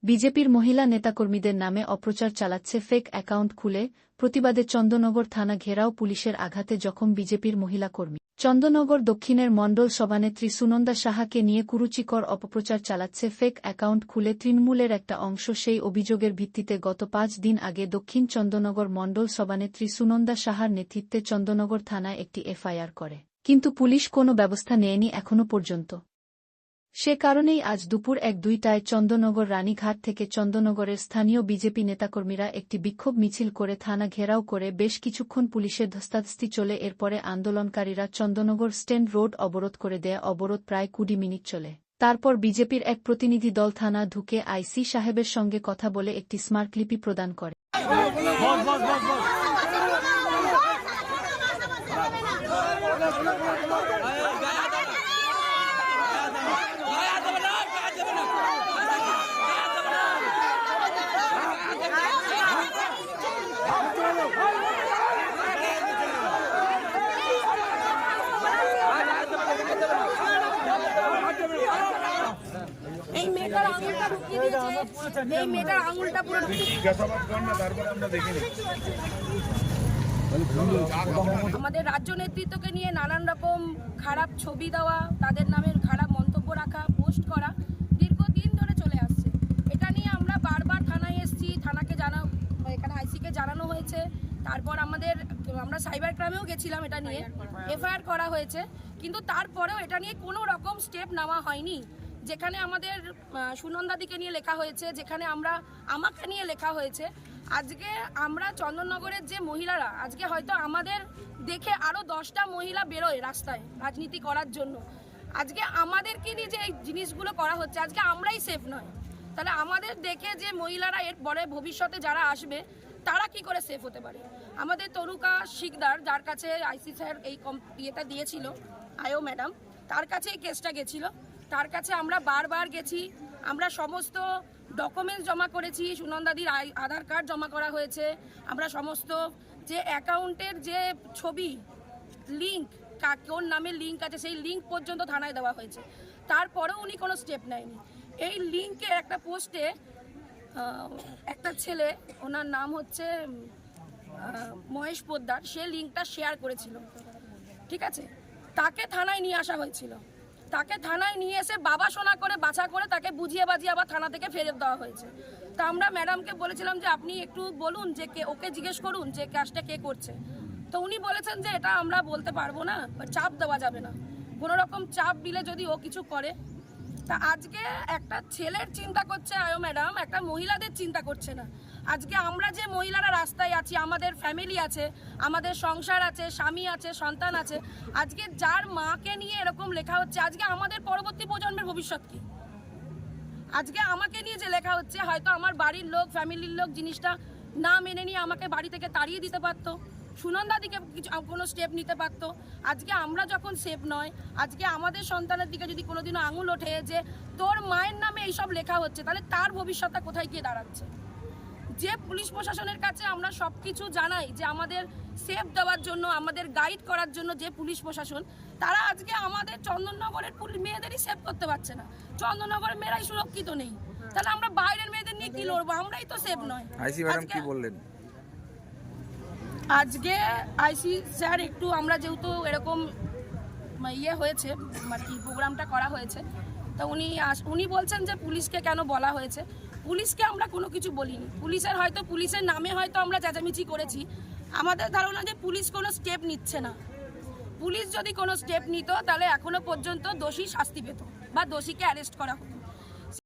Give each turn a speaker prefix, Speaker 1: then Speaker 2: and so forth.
Speaker 1: বিজেপির মহিলা নেতাকর্মীদের নামে অপপ্রচার চালাচ্ছে ফেক অ্যাকাউন্ট খুলে, প্রতিবাদে চন্দননগর থানা ঘেরাও, পুলিশের আঘাতে জখম বিজেপির মহিলা কর্মী। চন্দননগর দক্ষিণের মণ্ডল সভানেত্রী সুনন্দা সাহাকে নিয়ে কুরুচিকর অপপ্রচার চালাচ্ছে ফেক অ্যাকাউন্ট খুলে তৃণমূলের একটা অংশ। সেই অভিযোগের ভিত্তিতে গত ৫ দিন আগে দক্ষিণ চন্দননগর মণ্ডল সভানেত্রী সুনন্দা সাহার নেতৃত্বে চন্দননগর থানায় একটি এফআইআর করে, কিন্তু পুলিশ কোনো ব্যবস্থা নেয়নি এখনো পর্যন্ত। সে কারণেই আজ দুপুর ১-২টায় চন্দননগর রানীঘাট থেকে চন্দননগরের স্থানীয় বিজেপি নেতাকর্মীরা একটি বিক্ষোভ মিছিল করে থানা ঘেরাও করে বেশ কিছুক্ষণ পুলিশের ধস্তাধস্তি চলে। এরপরে আন্দোলনকারীরা চন্দননগর স্ট্যান্ড রোড অবরোধ করে দেয়। অবরোধ প্রায় ২০ মিনিট চলে। তারপর বিজেপির এক প্রতিনিধি দল থানা ঢুকে আইসি সাহেবের সঙ্গে কথা বলে একটি স্মারকলিপি প্রদান করে।
Speaker 2: এই মেয়েটার আঙুলটা ঢুকিয়ে দিয়েছে, এই মেয়েটার আঙুলটা পুরো জিজ্ঞাসাবাদ করেন না, তারপরে আমরা দেখিনি। আমাদের রাজ্য নেতৃত্বকে নিয়ে নানান রকম খারাপ ছবি দেওয়া, তাদের নামের খারাপ মন্তব্য রাখা, পোস্ট করা দীর্ঘদিন ধরে চলে আসছে। এটা নিয়ে আমরা বারবার থানায় এসেছি, থানাকে এখানে আইসিকে জানানো হয়েছে। তারপর আমরা সাইবার ক্রাইমেও গেছিলাম, এটা নিয়ে এফআইআর করা হয়েছে, কিন্তু তারপরেও এটা নিয়ে কোনো রকম স্টেপ নেওয়া হয়নি। যেখানে আমাদের সুনন্দাদিকে নিয়ে লেখা হয়েছে, যেখানে আমাকে নিয়ে লেখা হয়েছে। আজকে আমরা চন্দননগরের যে মহিলারা, আজকে হয়তো আমাদের দেখে আরও 10টা মহিলা বেরোয় রাস্তায় রাজনীতি করার জন্য। আজকে আমাদেরকে নিয়ে যে এই জিনিসগুলো করা হচ্ছে, আজকে আমরাই সেফ নয়, তাহলে আমাদের দেখে যে মহিলারা এর পরে ভবিষ্যতে যারা আসবে তারা কি করে সেফ হতে পারে? আমাদের তরুকা শিকদার, যার কাছে আইসি স্যার এই ইয়েটা দিয়েছিল, আয়ো ম্যাডাম, তার কাছে এই কেসটা গেছিল। তার কাছে আমরা বারবার গেছি, আমরা সমস্ত ডকুমেন্টস জমা করেছি, সুনন্দাদির আধার কার্ড জমা করা হয়েছে, আমরা সমস্ত যে অ্যাকাউন্টের যে ছবি লিঙ্ক, কোন নামে লিঙ্ক আছে সেই লিঙ্ক পর্যন্ত থানায় দেওয়া হয়েছে। তারপরেও উনি কোনো স্টেপ নেয়নি। এই লিঙ্কে একটা পোস্টে একটা ছেলে, ওনার নাম হচ্ছে মহেশ পোদ্দার, সে লিঙ্কটা শেয়ার করেছিল, ঠিক আছে? তাকে থানায় নিয়ে আসা হয়েছিল, তাকে থানায় নিয়ে এসে বাবা শোনা করে বাছা করে তাকে বুঝিয়ে বাজিয়ে আবার থানা থেকে ফেরত দেওয়া হয়েছে। তা আমরা ম্যাডামকে বলেছিলাম যে আপনি একটু বলুন যে ওকে জিজ্ঞেস করুন যে কাজটা কে করছে। তো উনি বলেছেন যে এটা আমরা বলতে পারবো না, চাপ দেওয়া যাবে না, কোনো রকম চাপ দিলে যদি ও কিছু করে। তা আজকে একটা ছেলের চিন্তা করছে আয়ো ম্যাডাম, একটা মহিলাদের চিন্তা করছে না। আজকে আমরা যে মহিলারা রাস্তায় আছি, আমাদের ফ্যামিলি আছে, আমাদের সংসার আছে, স্বামী আছে, সন্তান আছে, আজকে যার মাকে নিয়ে এরকম লেখা হচ্ছে, আজকে আমাদের পরবর্তী প্রজন্মের ভবিষ্যৎ কি? আজকে আমাকে নিয়ে যে লেখা হচ্ছে, হয়তো আমার বাড়ির লোক, ফ্যামিলির লোক জিনিসটা না মেনে নিয়ে আমাকে বাড়ি থেকে তাড়িয়ে দিতে পারতো, সুনন্দাদিকে কিছু কোনো স্টেপ নিতে পারতো। আজকে আমরা যখন সেফ নয়, আজকে আমাদের সন্তানের দিকে যদি কোনোদিনও আঙুল ওঠে যে তোর মায়ের নামে এইসব লেখা হচ্ছে, তাহলে তার ভবিষ্যৎটা কোথায় গিয়ে দাঁড়াচ্ছে? যে পুলিশ প্রশাসনের কাছে আমরা সব কিছু জানাই যে আমাদের সেফ দেওয়ার জন্য, আমাদের গাইড করার জন্য যে পুলিশ প্রশাসন, তারা আজকে আমাদের চন্দননগরের মেয়েদেরই সেভ করতে পারছে না। চন্দননগরের মেয়েরাই সুরক্ষিত নেই, তাহলে আমরা বাইরের মেয়েদের নিয়ে কি লড়বো? আমরাই তো সেফ নয়।
Speaker 3: আইসি ম্যাডাম কি বললেন?
Speaker 2: আজকে আইসি স্যার একটু, আমরা যেহেতু এরকম হয়েছে আর কি, প্রোগ্রামটা করা হয়েছে, তা উনি বলছেন যে পুলিশকে কেন বলা হয়েছে। পুলিশকে আমরা কোনো কিছু বলিনি, পুলিশের নামে হয়তো আমরা চেঁচামেচি করেছি। আমাদের ধারণা যে পুলিশ কোনো স্টেপ নিচ্ছে না। পুলিশ যদি কোনো স্টেপ নিত তাহলে এখনো পর্যন্ত দোষী শাস্তি পেত বা দোষীকে অ্যারেস্ট করা হতো।